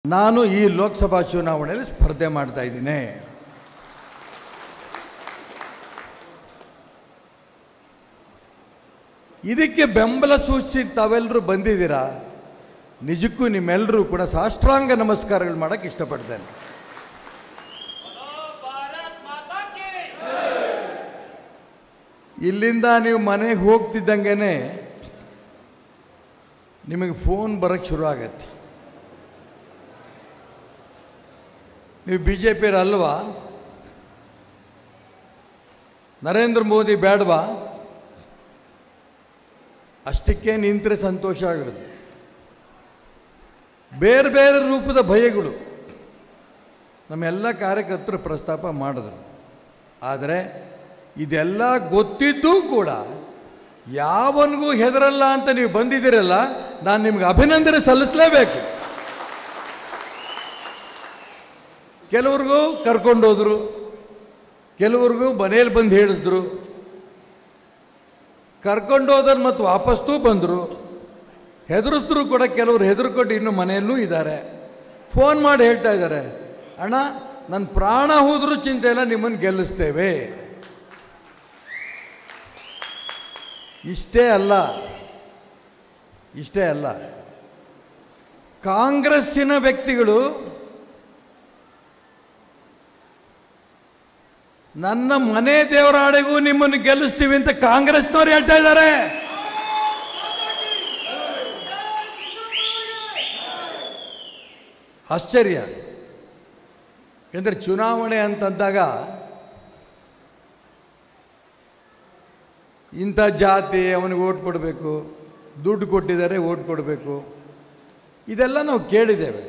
ನಾನು ಈ ಲೋಕಸಭಾ ಚುನಾವಣೆಯಲ್ಲಿ ಸ್ಪರ್ಧೆ ಮಾಡ್ತಾ ಇದ್ದೀನಿ. ಇದಕ್ಕೆ ಬೆಂಬಲ ಸೂಚಿಸಿ ತಾವೆಲ್ಲರೂ ಬಂದಿದ್ದೀರಾ. ನಿಜಕ್ಕೂ ನಿಮ್ಮೆಲ್ಲರೂ ಕೂಡ ಸಾಷ್ಟಾಂಗ ನಮಸ್ಕಾರಗಳು ಮಾಡೋಕ್ಕೆ ಇಷ್ಟಪಡ್ತೇನೆ. ಇಲ್ಲಿಂದ ನೀವು ಮನೆಗೆ ಹೋಗ್ತಿದ್ದಂಗೆ ನಿಮಗೆ ಫೋನ್ ಬರೋಕ್ಕೆ ಶುರು ಆಗತ್ತೆ. ನೀವು BJP ಅಲ್ವಾ, ನರೇಂದ್ರ ಮೋದಿ ಬೇಡವಾ, ಅಷ್ಟಕ್ಕೆ ನಿಂತರೆ ಸಂತೋಷ ಆಗಿರುತ್ತೆ. ಬೇರೆ ಬೇರೆ ರೂಪದ ಭಯಗಳು ನಮ್ಮೆಲ್ಲ ಕಾರ್ಯಕರ್ತರು ಪ್ರಸ್ತಾಪ ಮಾಡಿದ್ರು. ಆದರೆ ಇದೆಲ್ಲ ಗೊತ್ತಿದ್ದೂ ಕೂಡ ಯಾವನಿಗೂ ಹೆದರಲ್ಲ ಅಂತ ನೀವು ಬಂದಿದ್ದೀರಲ್ಲ, ನಾನು ನಿಮ್ಗೆ ಅಭಿನಂದನೆ ಸಲ್ಲಿಸಲೇಬೇಕು. ಕೆಲವ್ರಿಗೂ ಕರ್ಕೊಂಡೋದ್ರು, ಕೆಲವ್ರಿಗೂ ಮನೇಲಿ ಬಂದು ಹೇಳಿದ್ರು, ಕರ್ಕೊಂಡೋದ್ರು ಮತ್ತು ವಾಪಸ್ಸೂ ಬಂದರು. ಹೆದರಿಸಿದ್ರು ಕೂಡ ಕೆಲವರು ಹೆದರ್ಕೊಂಡು ಇನ್ನೂ ಮನೆಯಲ್ಲೂ ಇದ್ದಾರೆ. ಫೋನ್ ಮಾಡಿ ಹೇಳ್ತಾ ಇದ್ದಾರೆ, ಅಣ್ಣ ನನ್ನ ಪ್ರಾಣ ಹೋದರೂ ಚಿಂತೆ ಇಲ್ಲ, ನಿಮ್ಮನ್ನು ಗೆಲ್ಲಿಸ್ತೇವೆ. ಇಷ್ಟೇ ಅಲ್ಲ, ಕಾಂಗ್ರೆಸ್ಸಿನ ವ್ಯಕ್ತಿಗಳು ನನ್ನ ಮನೆ ದೇವರಾಡೆಗೂ ನಿಮ್ಮನ್ನು ಗೆಲ್ಲಿಸ್ತೀವಿ ಅಂತ ಕಾಂಗ್ರೆಸ್ನವ್ರು ಹೇಳ್ತಾ ಇದ್ದಾರೆ. ಆಶ್ಚರ್ಯ. ಯಾಕಂದರೆ ಚುನಾವಣೆ ಅಂತಂದಾಗ ಇಂಥ ಜಾತಿ ಅವನಿಗೆ ಓಟ್ ಕೊಡಬೇಕು, ದುಡ್ಡು ಕೊಟ್ಟಿದ್ದಾರೆ ಓಟ್ ಕೊಡಬೇಕು, ಇದೆಲ್ಲ ನಾವು ಕೇಳಿದ್ದೇವೆ.